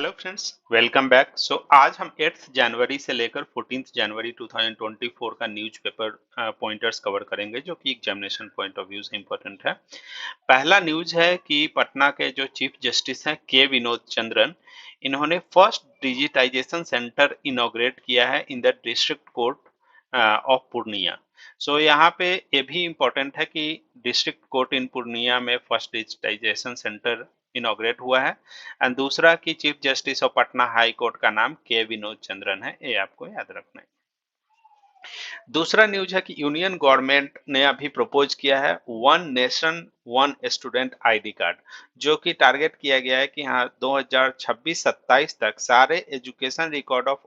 Hello friends, welcome back. आज हम 8th जनवरी से लेकर 14th जनवरी 2024 का न्यूज़पेपर पॉइंटर्स कवर करेंगे जो कि एग्जामिनेशन पॉइंट ऑफ व्यू से इम्पोर्टेंट है। पहला न्यूज़ है कि पटना के जो चीफ जस्टिस हैं के विनोद चंद्रन, इन्होंने फर्स्ट डिजिटाइजेशन सेंटर इनॉग्रेट किया है in the district court of Purnia. यहाँ पे ये भी इम्पोर्टेंट है कि डिस्ट्रिक्ट कोर्ट इन पूर्णिया में फर्स्ट डिजिटाइजेशन सेंटर इनॉग्रेट हुआ है। एंड दूसरा कि chief justice of Patna high court का नाम के विनोद चंद्रन है, ये आपको याद रखना है। दूसरा न्यूज है कि यूनियन गवर्नमेंट ने अभी प्रपोज किया है one nation one student ID card, जो कि टारगेट किया गया है कि हाँ 2026-27 तक सारे education record of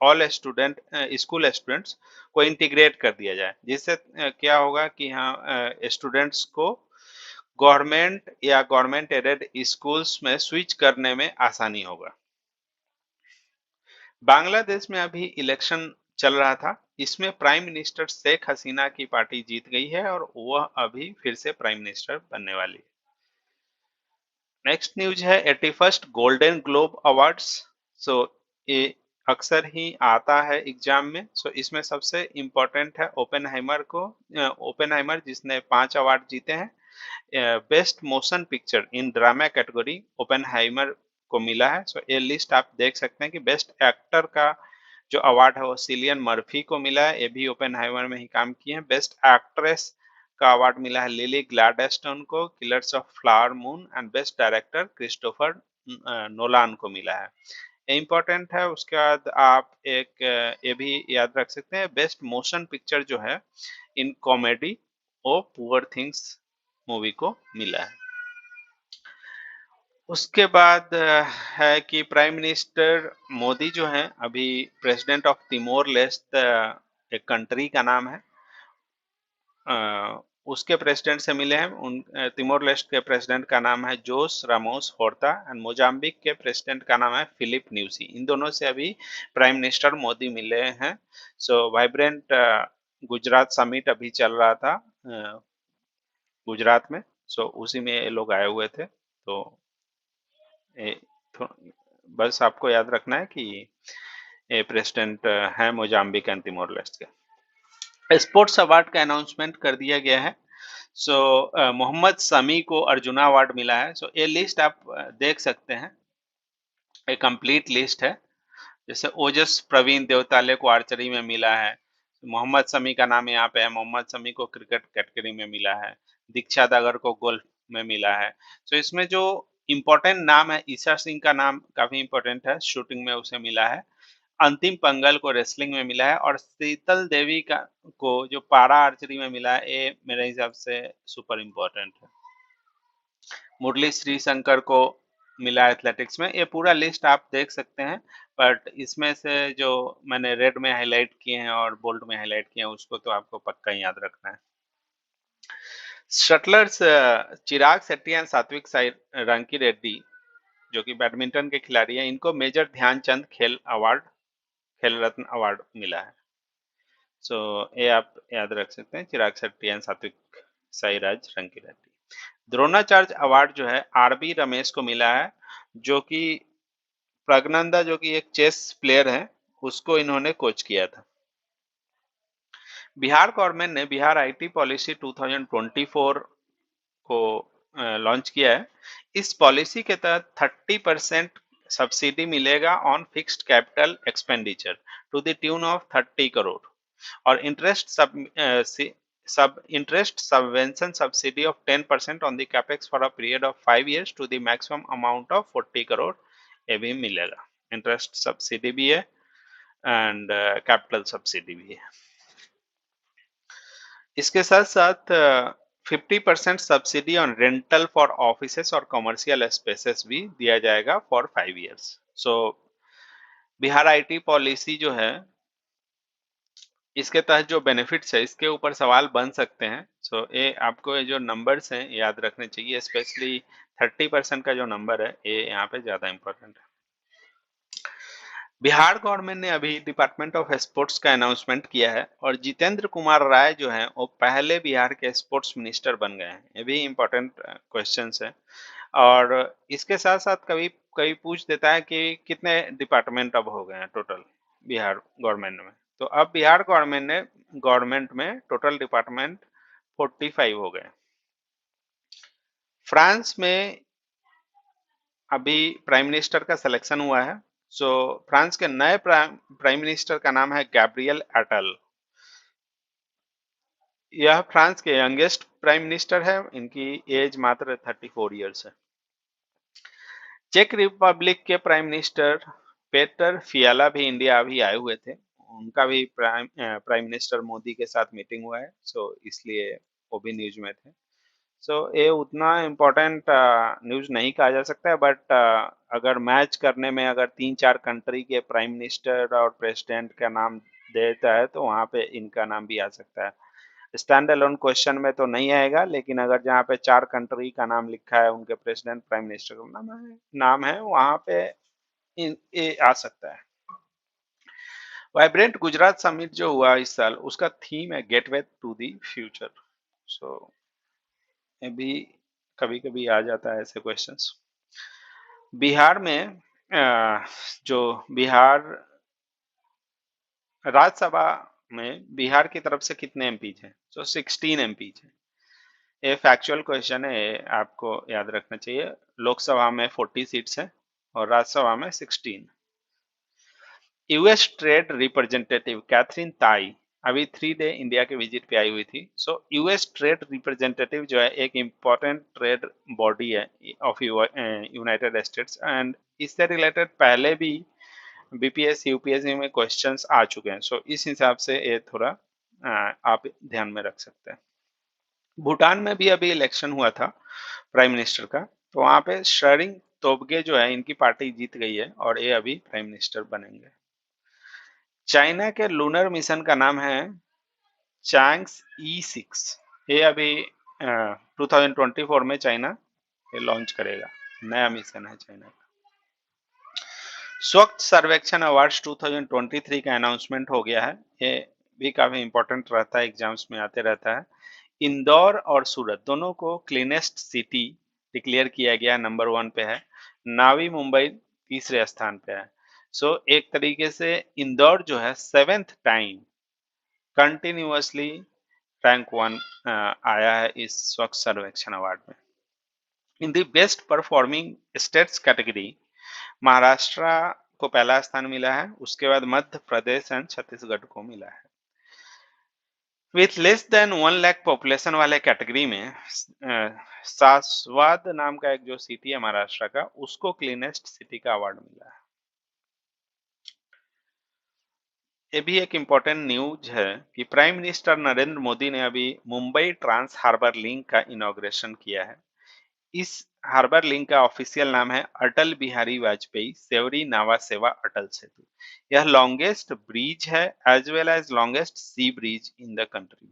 all student school students को इंटीग्रेट कर दिया जाए, जिससे क्या होगा कि हाँ स्टूडेंट्स को गवर्नमेंट या गवर्नमेंट एडेड स्कूल्स में स्विच करने में आसानी होगा। बांग्लादेश में अभी इलेक्शन चल रहा था, इसमें प्राइम मिनिस्टर शेख हसीना की पार्टी जीत गई है और वह अभी फिर से प्राइम मिनिस्टर बनने वाली है। नेक्स्ट न्यूज है 81st गोल्डन ग्लोब अवार्ड्स। ये अक्सर ही आता है एग्जाम में। इसमें सबसे इम्पोर्टेंट है ओपेनहाइमर जिसने 5 अवार्ड जीते हैं। Best motion picture in drama category Oppenheimer को मिला है। ये लिस्ट आप देख सकते हैं कि बेस्ट एक्टर का जो अवार्ड है वो सिलियन मर्फी को मिला है, ये भी ओपेनहाइमर में ही काम किए हैं। बेस्ट एक्ट्रेस का अवार्ड मिला है लिली ग्लैडस्टोन को killers of flower moon, and best director Christopher Nolan को मिला है। इम्पोर्टेंट है। उसके बाद आप एक ये भी याद रख सकते हैं, बेस्ट मोशन पिक्चर जो है इन कॉमेडी वो पुअर थिंग्स मूवी को मिला है। उसके बाद है कि प्राइम मिनिस्टर मोदी जो है अभी प्रेसिडेंट ऑफ तिमोर लेस्ट, एक कंट्री का नाम है, उसके प्रेसिडेंट से मिले हैं। तिमोर लेस्ट के प्रेसिडेंट का नाम है जोस रामोस होर्ता, एंड मोजाम्बिक के प्रेसिडेंट का नाम है फिलिप न्यूसी। इन दोनों से अभी प्राइम मिनिस्टर मोदी मिले हैं। वाइब्रेंट गुजरात समिट अभी चल रहा था गुजरात में। उसी में ये लोग आए हुए थे। तो ये बस आपको याद रखना है कि ये प्रेसिडेंट हैं मोजाम्बिक एंड तिमोर लेस्ट के। स्पोर्ट्स अवार्ड का अनाउंसमेंट कर दिया गया है। मोहम्मद समी को अर्जुना अवार्ड मिला है। ये लिस्ट आप देख सकते हैं, एक कंप्लीट लिस्ट है। जैसे ओजस प्रवीण देवताले को आर्चरी में मिला है, मोहम्मद समी का नाम यहाँ पे है। मोहम्मद समी को क्रिकेट कैटेगरी में मिला है। दीक्षा दागर को गोल्फ में मिला है। इसमें जो इम्पोर्टेंट नाम है, ईशा सिंह का नाम काफी इम्पोर्टेंट है, शूटिंग में उसे मिला है। अंतिम पंगल को रेसलिंग में मिला है, और शीतल देवी को जो पारा आर्चरी में मिला है, ये मेरे हिसाब से सुपर इम्पोर्टेंट है। मुरली श्रीशंकर को मिला एथलेटिक्स में। ये पूरा लिस्ट आप देख सकते हैं, बट इसमें से जो मैंने रेड में हाईलाइट किए हैं और बोल्ड में हाईलाइट किए हैं उसको तो आपको पक्का ही याद रखना है। शटलर्स चिराग शेट्टी एंड सात्विक साई रंकी रेड्डी जो कि बैडमिंटन के खिलाड़ी हैं, इनको मेजर ध्यानचंद खेल रत्न अवार्ड मिला है। ये आप याद रख सकते हैं, चिराग शेट्टी एंड सात्विक साईराज रंकी रेड्डी। द्रोणाचार्य अवार्ड जो है आरबी रमेश को मिला है, जो कि प्रज्ञानंदा जो कि एक चेस प्लेयर है, उसको इन्होंने कोच किया था। बिहार गवर्नमेंट ने बिहार आईटी पॉलिसी 2024 को लॉन्च किया है। इस पॉलिसी के तहत 30% सब्सिडी मिलेगा on fixed capital expenditure to the tune of 30 crore, और interest subvention subsidy of 10% on the capex for a period of 5 years to the maximum amount of 40 crore, ये भी मिलेगा। इंटरेस्ट सब्सिडी भी है एंड कैपिटल सब्सिडी भी है। इसके साथ साथ 50% subsidy on rental for offices और कमर्शियल स्पेसेस भी दिया जाएगा for 5 years. Bihar IT policy जो है, इसके तहत जो बेनिफिट्स है इसके ऊपर सवाल बन सकते हैं। ये आपको ये जो नंबर्स हैं याद रखने चाहिए, स्पेशली 30% का जो नंबर है ये यहाँ पे ज्यादा इंपॉर्टेंट है। बिहार गवर्नमेंट ने अभी डिपार्टमेंट ऑफ स्पोर्ट्स का अनाउंसमेंट किया है, और जितेंद्र कुमार राय जो हैं वो पहले बिहार के स्पोर्ट्स मिनिस्टर बन गए हैं। ये भी इम्पोर्टेंट क्वेश्चंस है। और इसके साथ-साथ कभी कभी पूछ देता है कि कितने डिपार्टमेंट अब हो गए हैं टोटल बिहार गवर्नमेंट में। तो अब बिहार गवर्नमेंट में टोटल डिपार्टमेंट 45 हो गए। फ्रांस में अभी प्राइम मिनिस्टर का सिलेक्शन हुआ है। सो फ्रांस के नए प्राइम मिनिस्टर का नाम है गैब्रियल एटल। यह फ्रांस के यंगेस्ट प्राइम मिनिस्टर है। इनकी एज मात्र 34 इयर्स है। चेक रिपब्लिक के प्राइम मिनिस्टर पेटर फियाला भी इंडिया अभी आए हुए थे। उनका भी प्राइम मिनिस्टर मोदी के साथ मीटिंग हुआ है, सो इसलिए वो भी न्यूज में थे। सो ये उतना इम्पोर्टेंट न्यूज नहीं कहा जा सकता है, बट अगर मैच करने में अगर 3-4 कंट्री के प्राइम मिनिस्टर और प्रेसिडेंट का नाम देता है तो वहाँ पे इनका नाम भी आ सकता है। स्टैंड अलोन क्वेश्चन में तो नहीं आएगा, लेकिन अगर जहाँ पे 4 कंट्री का नाम लिखा है, उनके प्रेसिडेंट प्राइम मिनिस्टर का नाम है वहाँ पे ये आ सकता है। वाइब्रेंट गुजरात समिट जो हुआ इस साल, उसका थीम है गेटवे टू दी फ्यूचर। सो ये भी कभी कभी आ जाता है ऐसे क्वेश्चंस। बिहार में जो बिहार राज्यसभा में बिहार की तरफ से कितने एमपीज हैं? तो 16 एमपीज हैं। ये फैक्चुअल क्वेश्चन है, ये आपको याद रखना चाहिए। लोकसभा में 40 सीट्स हैं और राज्यसभा में 16। यूएस ट्रेड रिप्रेजेंटेटिव कैथरीन ताई अभी 3 डे इंडिया के विजिट पे आई हुई थी। सो यूएस ट्रेड रिप्रेजेंटेटिव जो है एक इम्पॉर्टेंट ट्रेड बॉडी है ऑफ यूनाइटेड स्टेट्स, एंड इससे रिलेटेड पहले भी बीपीएससी यूपीएससी में क्वेश्चंस आ चुके हैं। सो इस हिसाब से ये थोड़ा आप ध्यान में रख सकते हैं। भूटान में भी अभी इलेक्शन हुआ था प्राइम मिनिस्टर का, तो वहां पे शरिंग तोबगे जो है इनकी पार्टी जीत गई है और ये अभी प्राइम मिनिस्टर बनेंगे। चाइना के लूनर मिशन का नाम है चांग्स E6। ये अभी 2024 में चाइना ये लॉन्च करेगा। नया मिशन है चाइना का। स्वच्छ सर्वेक्षण अवार्ड्स 2023 का अनाउंसमेंट हो गया है। ये भी काफी इंपॉर्टेंट रहता है, एग्जाम्स में आते रहता है। इंदौर और सूरत दोनों को क्लीनेस्ट सिटी डिक्लेयर किया गया, नंबर 1 पे है। नावी मुंबई तीसरे स्थान पे है। सो एक तरीके से इंदौर जो है 7th टाइम कंटिन्यूअसली रैंक 1 आया है इस स्वच्छ सर्वेक्षण अवार्ड में। In the best performing states category Maharashtra को पहला स्थान मिला है, उसके बाद मध्य प्रदेश एंड छत्तीसगढ़ को मिला है। With less than 1 lakh population वाले कैटेगरी में सासवाद नाम का एक जो सिटी है महाराष्ट्र का, उसको क्लीनेस्ट सिटी का अवार्ड मिला है। ये भी एक इम्पोर्टेंट न्यूज है कि प्राइम मिनिस्टर नरेंद्र मोदी ने अभी मुंबई ट्रांस हार्बर लिंक का इनॉग्रेशन किया है। इस हार्बर लिंक का ऑफिशियल नाम है अटल बिहारी वाजपेयी सेवरी नावा सेवा अटल सेतु। यह लॉन्गेस्ट ब्रिज है as well as longest sea bridge in the country,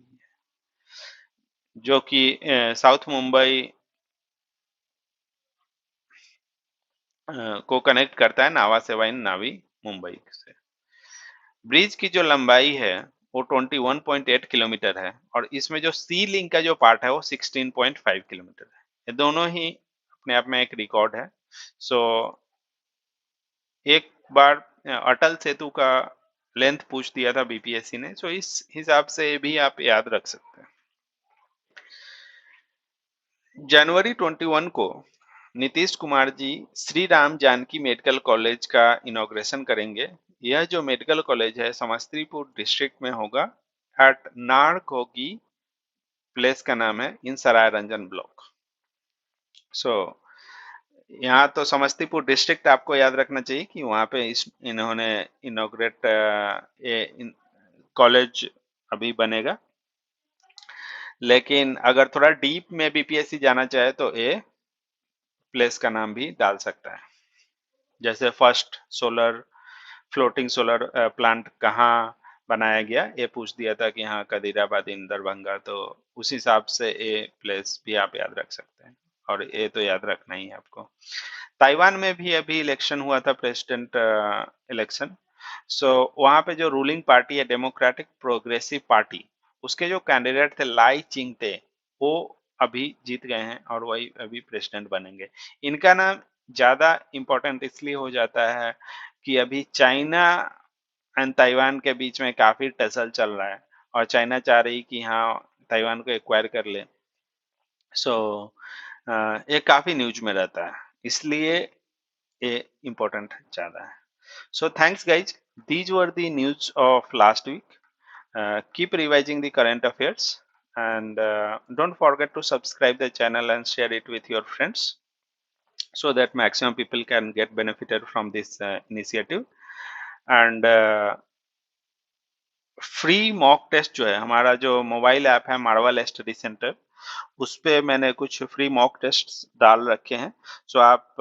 जो कि साउथ मुंबई को कनेक्ट करता है नावा सेवा इन नावी मुंबई से। ब्रिज की जो लंबाई है वो 21.8 किलोमीटर है और इसमें जो सी लिंक का जो पार्ट है वो 16.5 किलोमीटर है। ये दोनों ही अपने आप में एक रिकॉर्ड है। सो एक बार अटल सेतु का लेंथ पूछ दिया था बीपीएससी ने, सो इस हिसाब से ये भी आप याद रख सकते हैं। जनवरी 21 को नीतीश कुमार जी श्री राम जानकी मेडिकल कॉलेज का इनॉग्रेशन करेंगे। यह जो मेडिकल कॉलेज है समस्तीपुर डिस्ट्रिक्ट में होगा, एट नारकोगी प्लेस का नाम है इन सराय रंजन ब्लॉक। सो यहाँ तो समस्तीपुर डिस्ट्रिक्ट आपको याद रखना चाहिए कि वहाँ पे इन्होंने इनॉग्रेट कॉलेज अभी बनेगा। लेकिन अगर थोड़ा डीप में बीपीएससी जाना चाहे तो ये प्लेस का नाम भी डाल सकता है। जैसे फर्स्ट फ्लोटिंग सोलर प्लांट कहाँ बनाया गया, ये पूछ दिया था कि हाँ कदीराबाद इन दरभंगा, तो उस हिसाब से ये प्लेस भी आप याद रख सकते हैं और ये तो याद रखना ही है आपको। ताइवान में भी अभी इलेक्शन हुआ था, प्रेसिडेंट इलेक्शन। सो वहाँ पे जो रूलिंग पार्टी है डेमोक्रेटिक प्रोग्रेसिव पार्टी, उसके जो कैंडिडेट थे लाई चिंगते, वो अभी जीत गए हैं और वही अभी प्रेसिडेंट बनेंगे। इनका नाम ज़्यादा इम्पोर्टेंट इसलिए हो जाता है कि अभी चाइना एंड ताइवान के बीच में काफ़ी टसल चल रहा है और चाइना चाह रही कि हाँ, ताइवान को एक्वायर कर ले। सो ये काफ़ी न्यूज़ में रहता है, इसलिए ये इम्पोर्टेंट ज़्यादा है। So thanks guys. These were the news of last week. Keep revising the current affairs and don't forget to subscribe the channel and share it with your friends so that maximum people can get benefited from this initiative. And free mock test जो है हमारा जो mobile app है Marvel Study Centre उस पे मैंने कुछ free mock test डाल रखे हैं। सो आप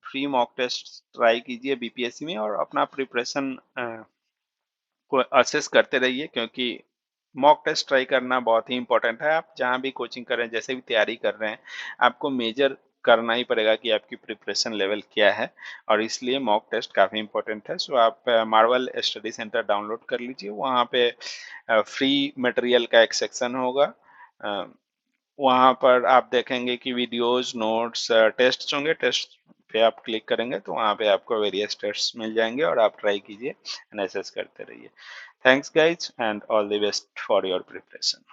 फ्री मॉक टेस्ट ट्राई कीजिए बीपीएससी में और अपना प्रिपरेशन को असेस करते रहिए क्योंकि मॉक टेस्ट ट्राई करना बहुत ही इंपॉर्टेंट है। आप जहाँ भी कोचिंग कर रहे हैं, जैसे भी तैयारी कर रहे हैं, आपको मेजर करना ही पड़ेगा कि आपकी प्रिपरेशन लेवल क्या है और इसलिए मॉक टेस्ट काफ़ी इंपॉर्टेंट है। सो आप मार्वल स्टडी सेंटर डाउनलोड कर लीजिए, वहाँ पे फ्री मटेरियल का एक सेक्शन होगा। अ, वहाँ पर आप देखेंगे कि वीडियोस, नोट्स, टेस्ट्स होंगे। टेस्ट पे आप क्लिक करेंगे तो वहाँ पे आपको वेरियस टेस्ट्स मिल जाएंगे और आप ट्राई कीजिए, एनालिसिस करते रहिए। Thanks guys and all the best for your preparation.